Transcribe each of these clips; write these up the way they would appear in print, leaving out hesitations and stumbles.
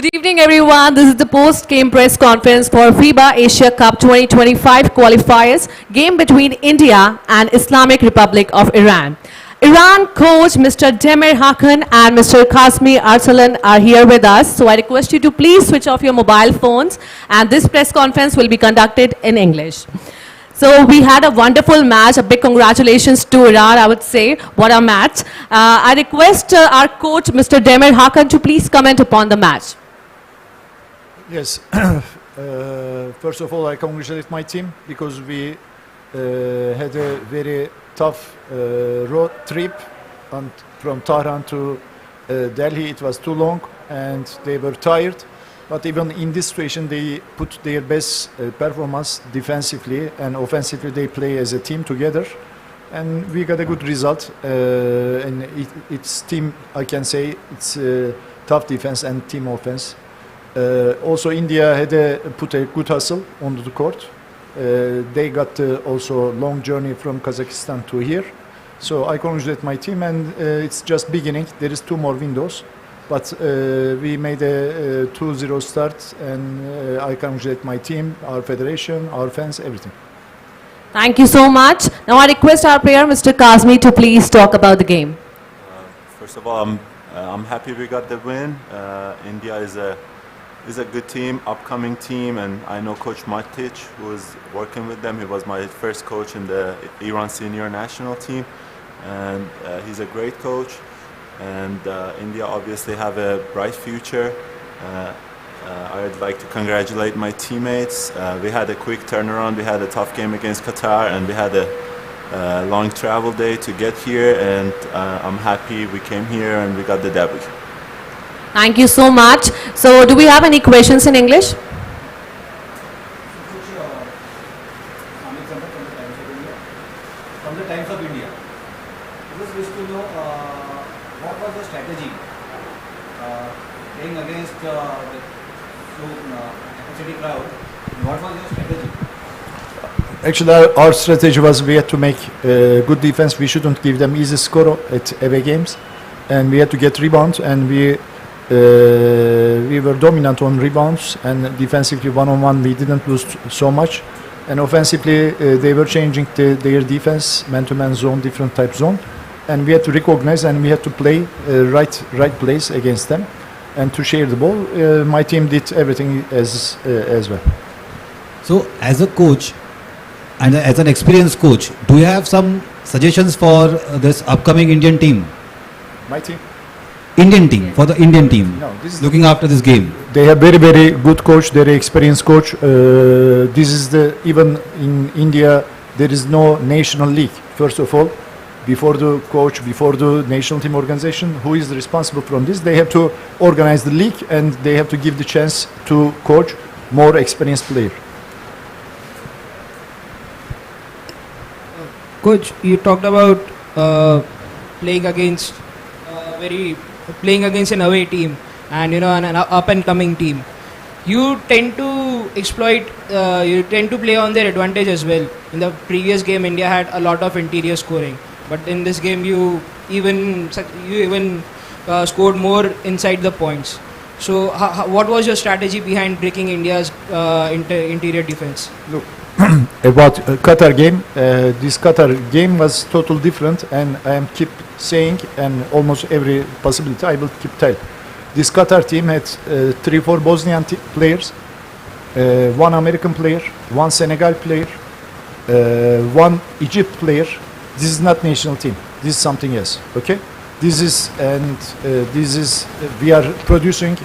Good evening, everyone. This is the post-game press conference for FIBA Asia Cup 2025 qualifiers, game between India and Islamic Republic of Iran. Iran coach Mr. Demir Hakan and Mr. Kasmi Arsalan are here with us. So I request you to please switch off your mobile phones, and this press conference will be conducted in English. So we had a wonderful match. A big congratulations to Iran, I would say. What a match. I request our coach, Mr. Demir Hakan, to please comment upon the match. Yes. First of all, I congratulate my team because we had a very tough road trip and from Tehran to Delhi. It was too long and they were tired. But even in this situation, they put their best performance defensively and offensively. They play as a team together, and we got a good result. And it's team, I can say, it's tough defense and team offense. Also, India had put a good hustle onto the court. They got also long journey from Kazakhstan to here. So I congratulate my team, and it's just beginning. There is 2 more windows. But we made a 2-0 start, and I congratulate my team, our federation, our fans, everything. Thank you so much. Now I request our player, Mr. Kasmi, to please talk about the game. First of all, I'm happy we got the win. India is a good team, upcoming team, and I know Coach Matic, who is working with them. He was my first coach in the Iran senior national team, and he's a great coach. And India obviously have a bright future. I'd like to congratulate my teammates. We had a quick turnaround. We had a tough game against Qatar, and we had a long travel day to get here. And I'm happy we came here and we got the W. Thank you so much. So do we have any questions in English? From the Times of India, I just wish to know what was the strategy playing against the apathetic crowd. What was your strategy? Actually, our strategy was we had to make good defense. We shouldn't give them easy score at away games, and we had to get rebounds. And we were dominant on rebounds, and defensively one-on-one we didn't lose so much. And offensively, they were changing their defense, man-to-man zone, different type zone. And we had to recognize and we had to play right place against them and to share the ball. My team did everything as well. So as a coach and as an experienced coach, do you have some suggestions for this upcoming Indian team? My team? Indian team, for the Indian team, no, looking after this game. They have very good coach, very experienced coach. This is even in India, there is no national league, first of all. Before the coach, before the national team organization, who is responsible from this? They have to organize the league and they have to give the chance to coach more experienced player. Coach, you talked about playing against an away team and an up and coming team. You tend to exploit, you tend to play on their advantage as well. In the previous game, India had a lot of interior scoring. But in this game, you even scored more inside the points. So, what was your strategy behind breaking India's interior defense? Look, about Qatar game, this Qatar game was totally different, and I am keep saying, and almost every possibility I will keep telling. This Qatar team had 3-4 Bosnian players, 1 American player, 1 Senegal player, 1 Egypt player. This is not national team. This is something else. Okay. This is we are producing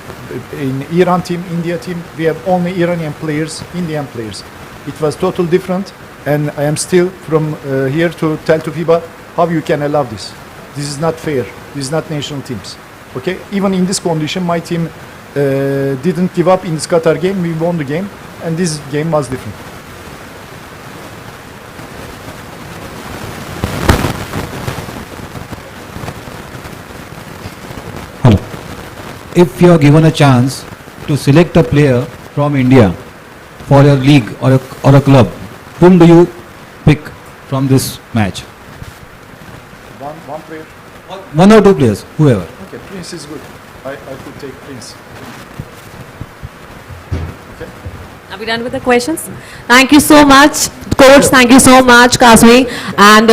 in Iran team, India team. We have only Iranian players, Indian players. It was totally different, and I am still from here to tell to FIBA how you can allow this. This is not fair. This is not national teams. Okay. Even in this condition, my team didn't give up in this Qatar game. We won the game, and this game was different. If you are given a chance to select a player from India for your league or a club, whom do you pick from this match? One player. One or two players, whoever. Okay, Prince is good. I could take Prince. Okay. Are we done with the questions? Thank you so much, Coach. Thank you so much, Kasmi. And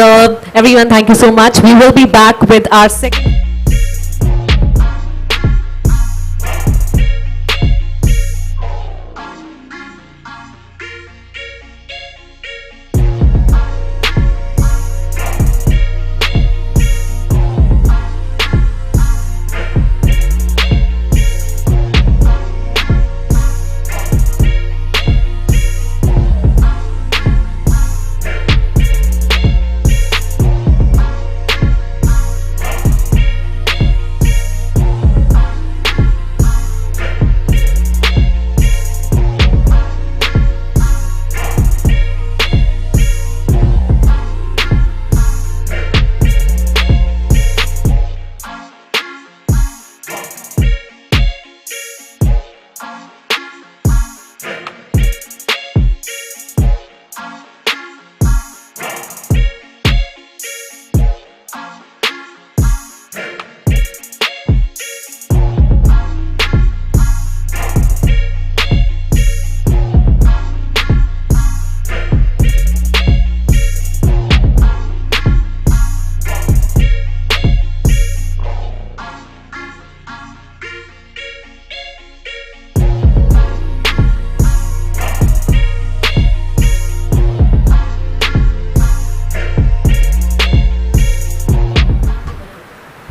everyone, thank you so much. We will be back with our second.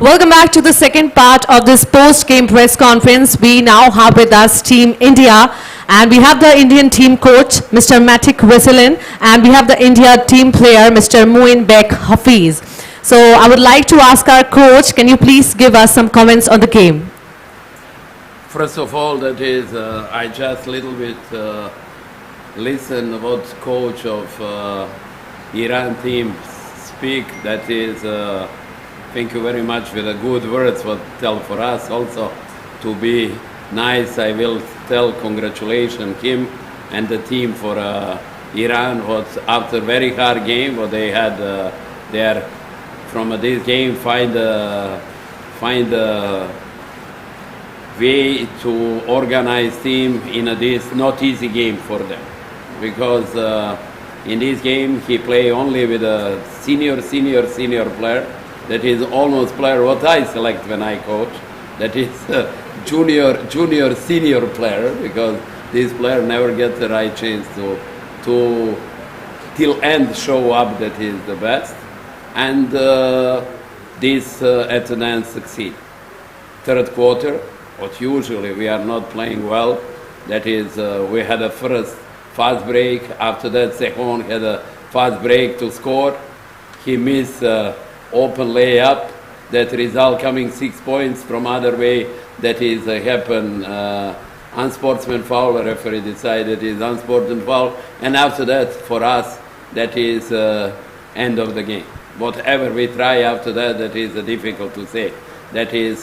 Welcome back to the second part of this post-game press conference. We now have with us Team India, and we have the Indian team coach, Mr. Matic Veselin, and we have the India team player, Mr. Muin Bek Hafiz. So I would like to ask our coach, can you please give us some comments on the game? First of all, that is, I just little bit listen what coach of Iran team speak. That is, thank you very much for the good words what tell for us. Also, to be nice, I will tell congratulations him and the team for Iran. What after very hard game, what they had there from this game find way to organize team in this not easy game for them, because in this game he play only with a senior player, that is almost player what I select when I coach, that is junior senior player, because this player never gets the right chance to till end show up that is the best, and this at the end succeed. Third quarter, what usually we are not playing well, that is we had a first fast break, after that second had a fast break to score, he missed open layup, that result coming 6 points from other way, that is happen unsportsman foul, the referee decided is unsportsman foul, and after that for us that is end of the game. Whatever we try after that, that is difficult to say. That is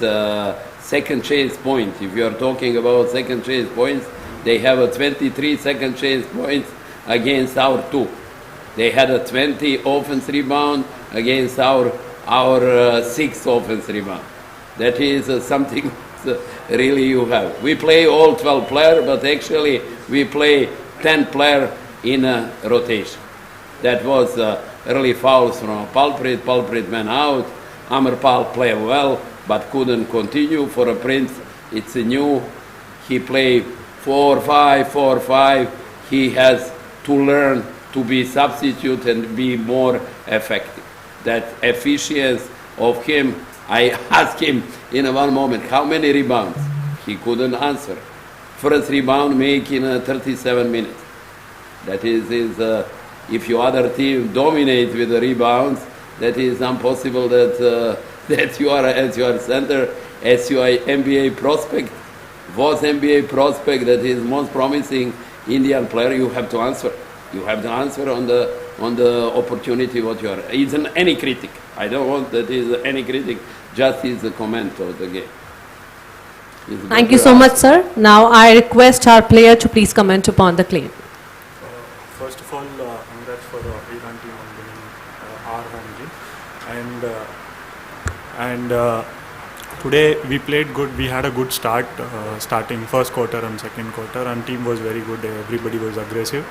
second chase point. If you are talking about second chase points, they have a 23 second chase points against our 2. They had a 20 offense rebound against our 6 offense rebound. That is something really you have. We play all 12 players, but actually we play 10 players in a rotation. That was early fouls from Palprit went out. Amarpal played well, but couldn't continue. For a Prince, it's a new. He played 4-5. He has to learn to be substitute and be more effective. That efficiency of him, I asked him in one moment, how many rebounds? He couldn't answer. First rebound make in 37 minutes. That is if your other team dominate with the rebounds, that is impossible that that you are as your center, as your NBA prospect, was NBA prospect that is most promising Indian player, you have to answer. You have to answer on the opportunity what you are. Isn't any critic. I don't want that is any critic, just is a comment of the game. Thank you so much, sir. Now I request our player to please comment upon the claim. First of all, congrats for the Iran team on winning our home game, and today we played good. We had a good start, starting first quarter and second quarter, and team was very good. Everybody was aggressive,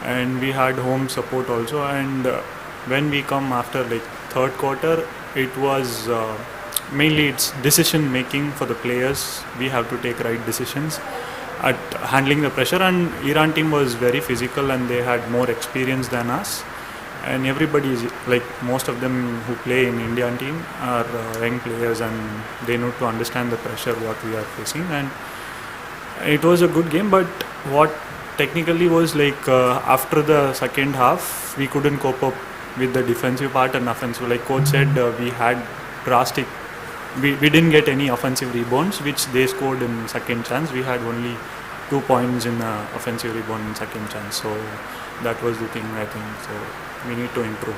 and we had home support also. And when we come after like third quarter, it was mainly it's decision making for the players. We have to take right decisions at handling the pressure, and Iran team was very physical and they had more experience than us, and everybody is like most of them who play in Indian team are young players, and they need to understand the pressure what we are facing. And it was a good game, but what technically was like after the second half we couldn't cope up with the defensive part and offensive. Like coach said, we had drastic, we didn't get any offensive rebounds, which they scored in second chance. We had only 2 points in offensive rebound in second chance. So that was the thing, I think. So we need to improve.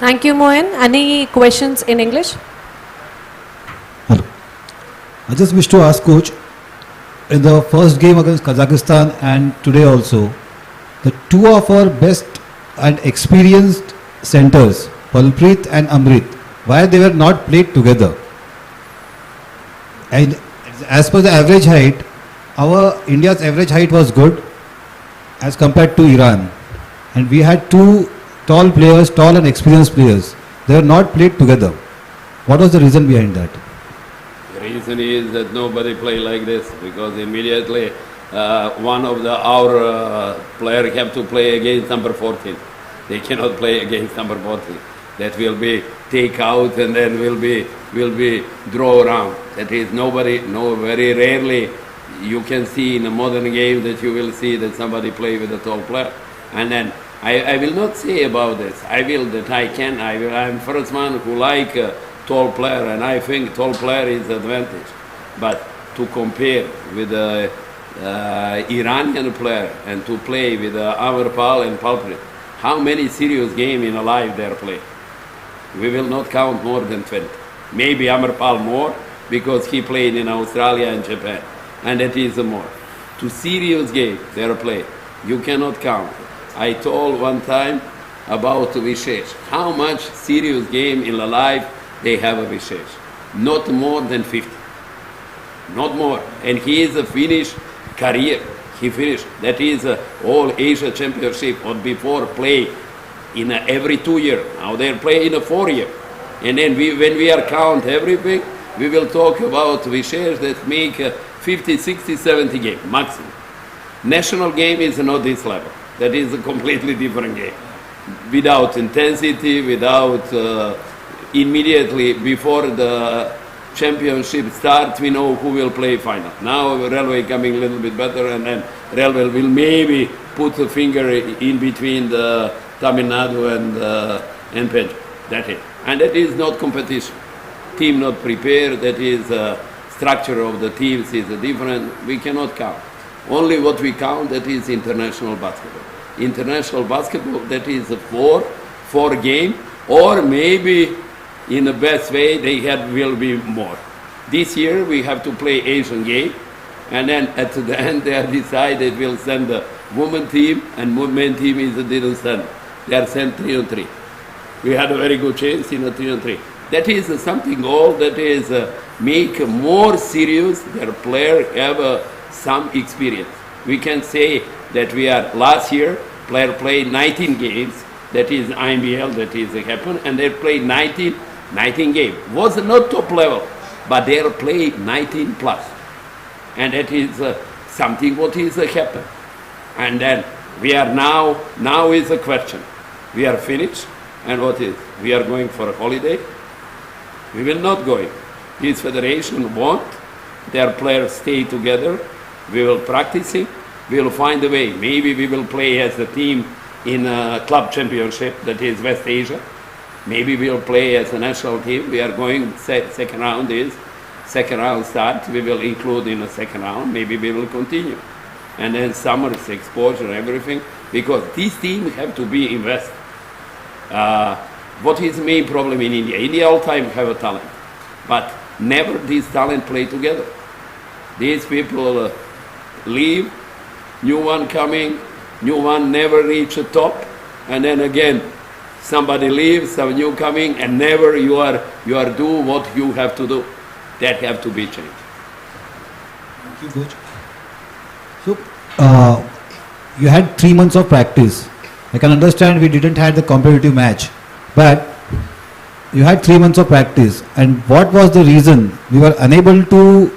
Thank you, Moin. Any questions in English? Hello. I just wish to ask coach, in the first game against Kazakhstan and today also, the two of our best and experienced centers, Palpreet and Amrit, why they were not played together? And as per the average height, our India's average height was good as compared to Iran, and we had two tall players, tall and experienced players. They were not played together. What was the reason behind that? The reason is that nobody play like this, because immediately one of our player have to play against number 14. They cannot play against number 14. That will be take out and then will be draw around. That is very rarely you can see in a modern game that you will see that somebody play with a tall player. And then I will not say about this. I'm first man who like a tall player, and I think tall player is advantage. But to compare with the Iranian player and to play with Amarpal and Palpreet, how many serious game in a life they are playing? We will not count more than 20. Maybe Amarpal more, because he played in Australia and Japan, and that is more. To serious game they are playing, you cannot count. I told one time about Vishesh, how much serious game in a life they have a Vishesh. Not more than 50. Not more. And he is a finished career. He finished. That is all Asia Championship, or before play in every 2 years. Now they play in a 4 year. And then when we are count everything, we will talk about Vishesh that make 50, 60, 70 game maximum. National game is not this level. That is a completely different game. Without intensity, without immediately before the championship starts, we know who will play final. Now Railway coming a little bit better, and then Railway will maybe put a finger in between the Tamil Nadu and Punjab. That's it. And that is not competition. Team not prepared, that is structure of the teams is different. We cannot count. Only what we count, that is international basketball. International basketball, that is a four game, or maybe in the best way will be more. This year we have to play Asian game, and then at the end they are decided we'll send the women team, and men team didn't send. They are sent 3-on-3. We had a very good chance in a 3-on-3. That is something all that is make more serious. Their player have some experience. We can say that we are last year player played 19 games. That is IMBL. That is happened, and they played 19 games. Was not top level, but they played 19 plus, and that is something what is happened. And then we are now is a question. We are finished, and what is? We are going for a holiday. We will not go. This federation want their players stay together. We will practicing. We will find a way. Maybe we will play as a team in a club championship, that is West Asia. Maybe we will play as a national team. We are going second round start. We will include in the second round. Maybe we will continue. And then summer's exposure, everything, because this team have to be invested. What is the main problem in India? India all time have a talent, but never this talent play together. These people leave, new one coming, new one never reach the top, and then again somebody leaves, some new coming, and never you are do what you have to do. that have to be changed. Thank you, coach. So, you had 3 months of practice. I can understand we didn't have the competitive match, but you had 3 months of practice. And what was the reason we were unable to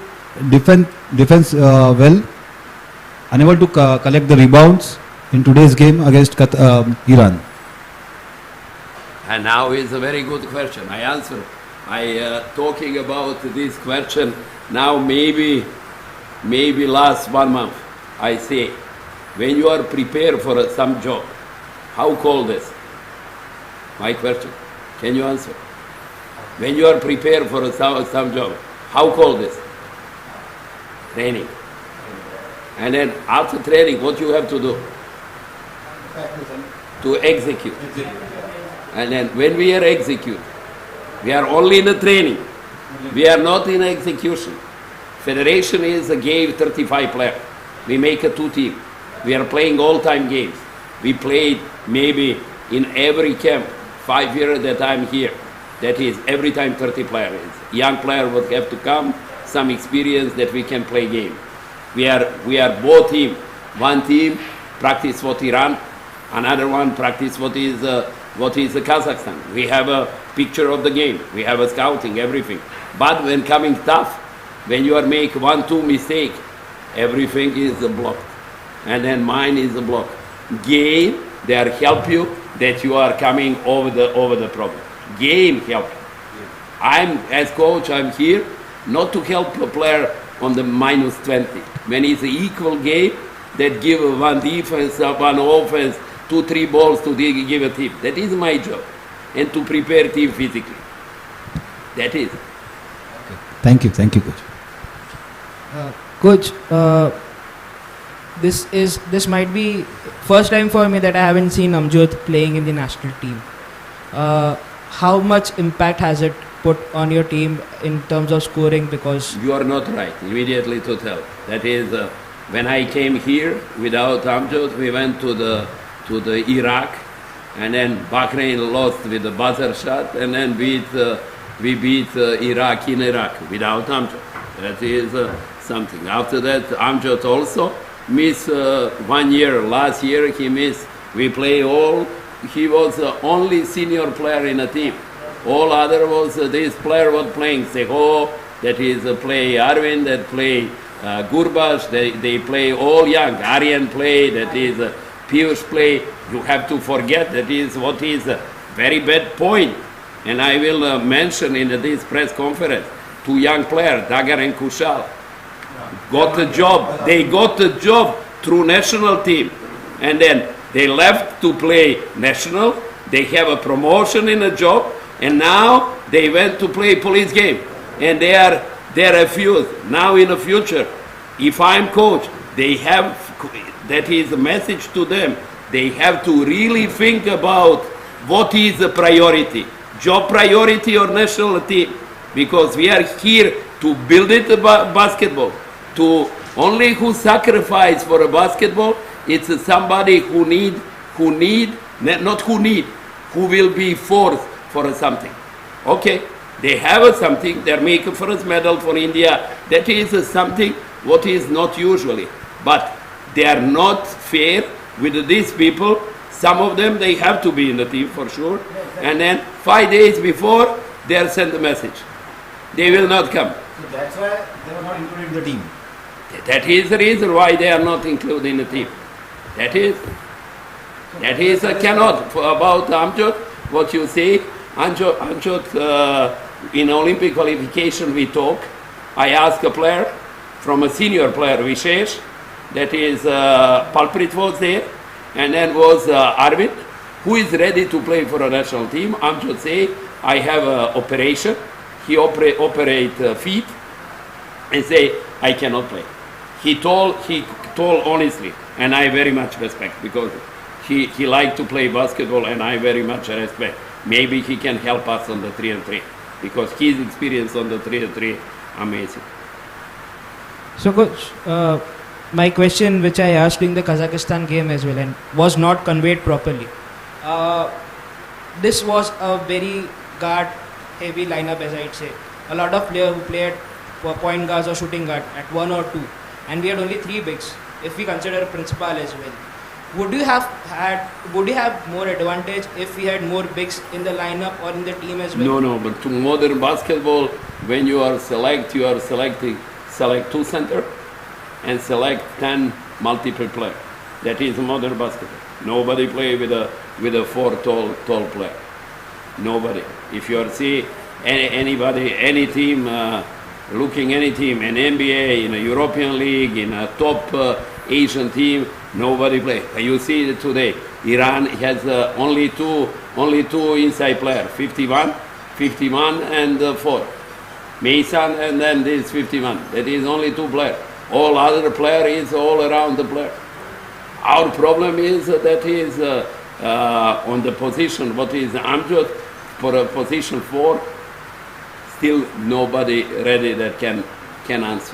defense well, unable to collect the rebounds in today's game against Iran? And now is a very good question. I answer. Talking about this question now maybe last 1 month. I say, when you are prepared for some job, how call this? My question. Can you answer? When you are prepared for some job, how call this? Training. And then after training, what you have to do? To execute. And then when we are execute, we are only in the training. We are not in execution. Federation gave 35 players. We make a 2 team. We are playing all-time games. We played maybe in every camp 5 years that I'm here. That is every time 30 players. Young player would have to come, some experience that we can play game. We are both team. One team practice what Iran, another one practice what is Kazakhstan. We have a picture of the game. We have a scouting, everything. But when coming tough, when you are make 1-2 mistake, everything is blocked. And then mine is a block. Game, they are help you that you are coming over the problem. Game help you. I'm as coach, I'm here not to help a player on the -20. When it's an equal game, that give one defense, one offense, 2-3 balls to give a team. That is my job. And to prepare team physically. That is. Thank you, coach. Coach, this might be first time for me that I haven't seen Amjad playing in the national team. How much impact has it put on your team in terms of scoring? Because you are not right. Immediately to tell. That is, when I came here without Amjad, we went to the Iraq, and then Bahrain lost with the buzzer shot, and then we beat Iraq in Iraq without Amjad. That is something. After that, Amjad also missed 1 year. Last year he missed. We play all. He was the only senior player in the team. All other was this player was playing Seho, that is play Arvind, that play Gurbash. They play all young. Aryan play. That is Piyush play. You have to forget that is what is a very bad point. And I will mention in this press conference 2 young players, Dagar and Kushal, got the job. They got the job through national team, and then they left to play national. They have a promotion in a job, and now they went to play police game, and they are refused. Now in the future, if I'm coach, they have, that is a message to them. They have to really think about what is the priority, job priority or national team, because we are here to build it about basketball. To only who sacrifice for a basketball, it's somebody who will be forced for something. Okay, they have something, they're making first medal for India. That is something what is not usually. But they are not fair with these people. Some of them, they have to be in the team for sure. And then 5 days before, they are sent a message. They will not come. So that's why they were not included in the team. That is the reason why they are not included in the team. That is cannot. About Amjad, what you say, Amjad, in Olympic qualification we talk. I ask a player, from a senior player, Vishesh, that is, Palprit was there, and then was Arvind, who is ready to play for a national team. Amjad say, I have an operation. He operate feet, and say, I cannot play. He told honestly, and I very much respect, because he liked to play basketball, and I very much respect. Maybe he can help us on the 3-on-3, because his experience on the 3-on-3, amazing. So coach, my question which I asked during the Kazakhstan game as well and was not conveyed properly. This was a very guard heavy lineup, as I'd say. A lot of players who played point guards or shooting guard at 1 or 2, and we had only 3 bigs. If we consider principal as well, would you have more advantage if we had more bigs in the lineup or in the team as well? No, but to modern basketball, when you are select 2 center and select 10 multiple player. That is modern basketball. Nobody play with a 4 tall player. Nobody. If you see anybody, any team, looking any team in NBA, in a European league, in a top Asian team, nobody play. You see today, Iran has only two inside player, 51 and 4. Mason and then this 51. That is only 2 players. All other player is all around the player. Our problem is that is on the position what is Amjad for a position 4. Still nobody ready that can answer.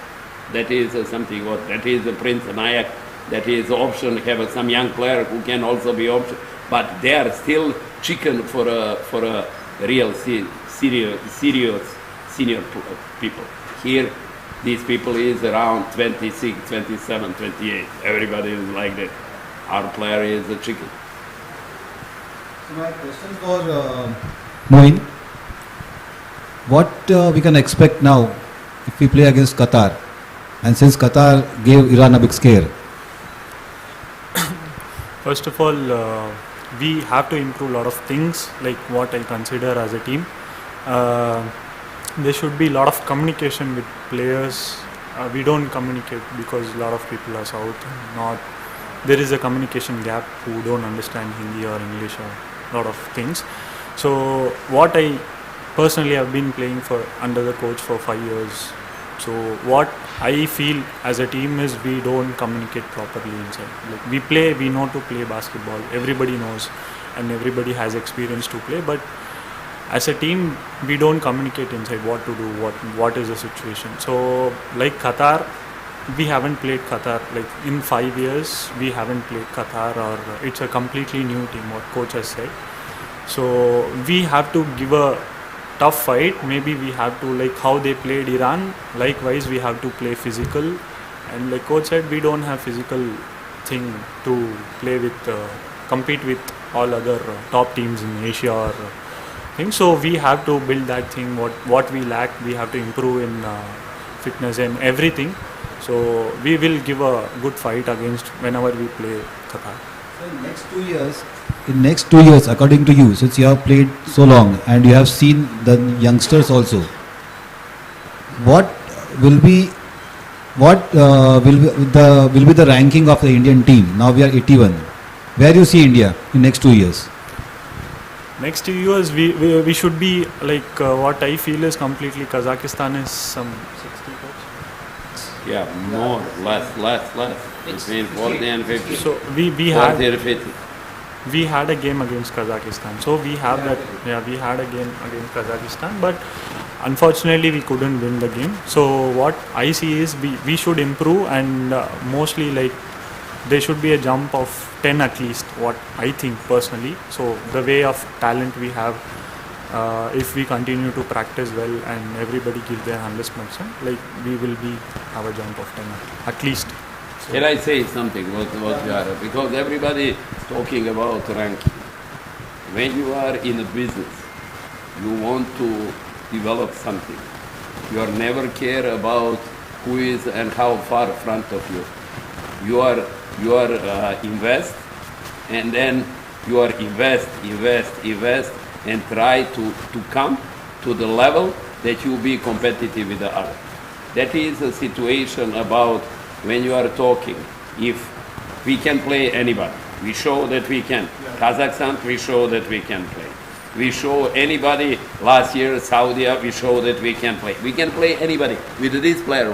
That is something what that is the Prince Nayak. That is option. Have some young player who can also be option, but they are still chicken for a real serious senior people. Here, these people is around 26, 27, 28. Everybody is like that. Our player is a chicken. So my question for Moin, what we can expect now if we play against Qatar, and since Qatar gave Iran a big scare? First of all, we have to improve a lot of things, like what I consider as a team. There should be a lot of communication with players. We don't communicate because a lot of people are south and north. There is a communication gap who don't understand Hindi or English or a lot of things. So what I personally have been playing for under the coach for 5 years. So what I feel as a team is we don't communicate properly inside. Like we play, we know to play basketball. Everybody knows and everybody has experience to play, but as a team we don't communicate inside what to do, what is the situation. So like Qatar, we haven't played Qatar, like in 5 years we haven't played Qatar, or it's a completely new team what coach has said. So we have to give a tough fight. Maybe we have to, like how they played Iran, likewise we have to play physical, and like coach said, we don't have physical thing to play with, compete with all other top teams in Asia or things. So we have to build that thing, what we lack, we have to improve in fitness and everything. So we will give a good fight against whenever we play Qatar. So in next 2 years, according to you, since you have played so long and you have seen the youngsters also, what will be the ranking of the Indian team? Now we are 81. Where do you see India in next 2 years? Next 2 years, we should be like what I feel is completely Kazakhstan is some 60 coach. Yeah, more, less. Between 40 and 50. So we 40 had to 50. we had a game against Kazakhstan. So we have that. Yeah, we had a game against Kazakhstan, but unfortunately we couldn't win the game. So what I see is we should improve, and mostly like there should be a jump of 10 at least, what I think personally. So the way of talent we have, if we continue to practice well and everybody give their 100%, like we will have a jump of 10 at least. So Can I say something what you are? Because everybody talking about ranking. When you are in a business, you want to develop something. You are never care about who is and how far front of you. You are invest, and then you are invest, and try to come to the level that you be competitive with the other. That is a situation about when you are talking. If we can play anybody, we show that we can. Kazakhstan, we show that we can play. We show anybody last year, Saudi, we show that we can play. We can play anybody with this player.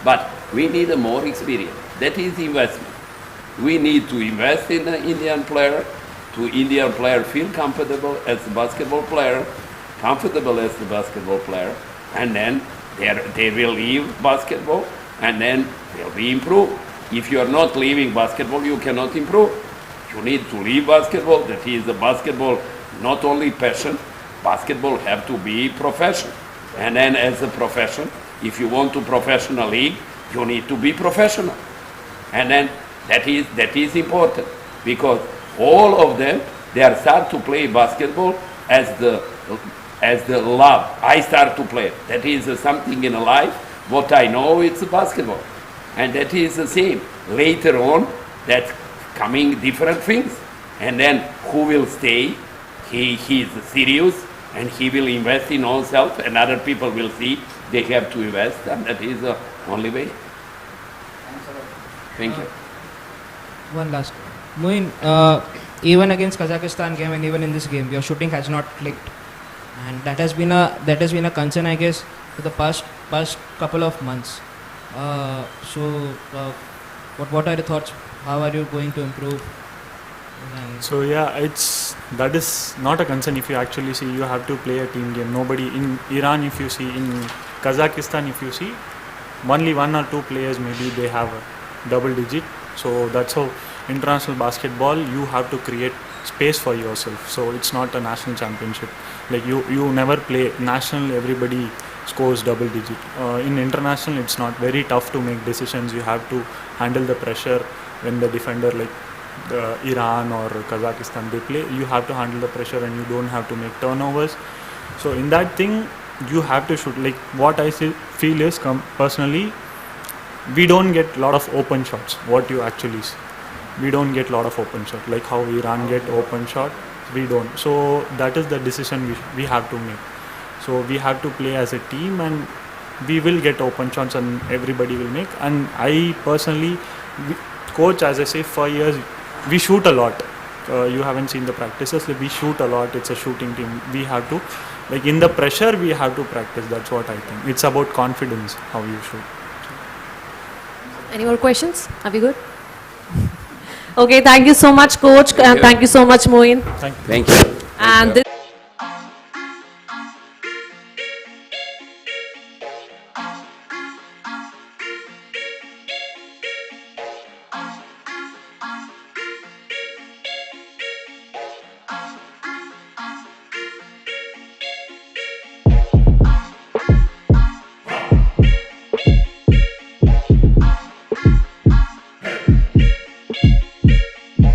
But we need a more experience. That is investment. We need to invest in the Indian player, to Indian player feel comfortable as a basketball player, and then they will leave basketball, and then will be improved. If you are not leaving basketball, you cannot improve. You need to leave basketball. That is the basketball, not only passion. Basketball have to be profession, and then as a profession, If you want to professional league, you need to be professional. And then that is important, because all of them, they are start to play basketball as the love. I start to play. That is something in life. What I know, it's basketball. And that is the same. Later on, that's coming different things. And then who will stay? He is serious and he will invest in himself, and other people will see they have to invest, and that is the only way. Thank you. One last. Moin, even against Kazakhstan game and even in this game, your shooting has not clicked, and that has been a concern, I guess, for the past couple of months. What are your thoughts? How are you going to improve? So yeah, that is not a concern. If you actually see, you have to play a team game. Nobody in Iran, if you see, in Kazakhstan, if you see, only one or two players maybe they have a double digit. So that's how international basketball, you have to create space for yourself. So it's not a national championship. Like you never play national, everybody scores double digit. In international, it's not very tough to make decisions. You have to handle the pressure when the defender, like Iran or Kazakhstan, they play. You have to handle the pressure and you don't have to make turnovers. So in that thing, you have to shoot. Like what I feel is, personally, we don't get a lot of open shots. What you actually see, we don't get a lot of open shots. Like how Iran get open shot, we don't. So that is the decision we have to make. So we have to play as a team, and we will get open shots and everybody will make. And I personally, coach, as I say, for years, we shoot a lot. You haven't seen the practices. Like we shoot a lot. It's a shooting team. We have to, like in the pressure, we have to practice. That's what I think. It's about confidence, how you shoot. Any more questions? Are we good? Okay, thank you so much, Coach. Thank you. Thank you so much, Moin. Thank you. Thank you. And this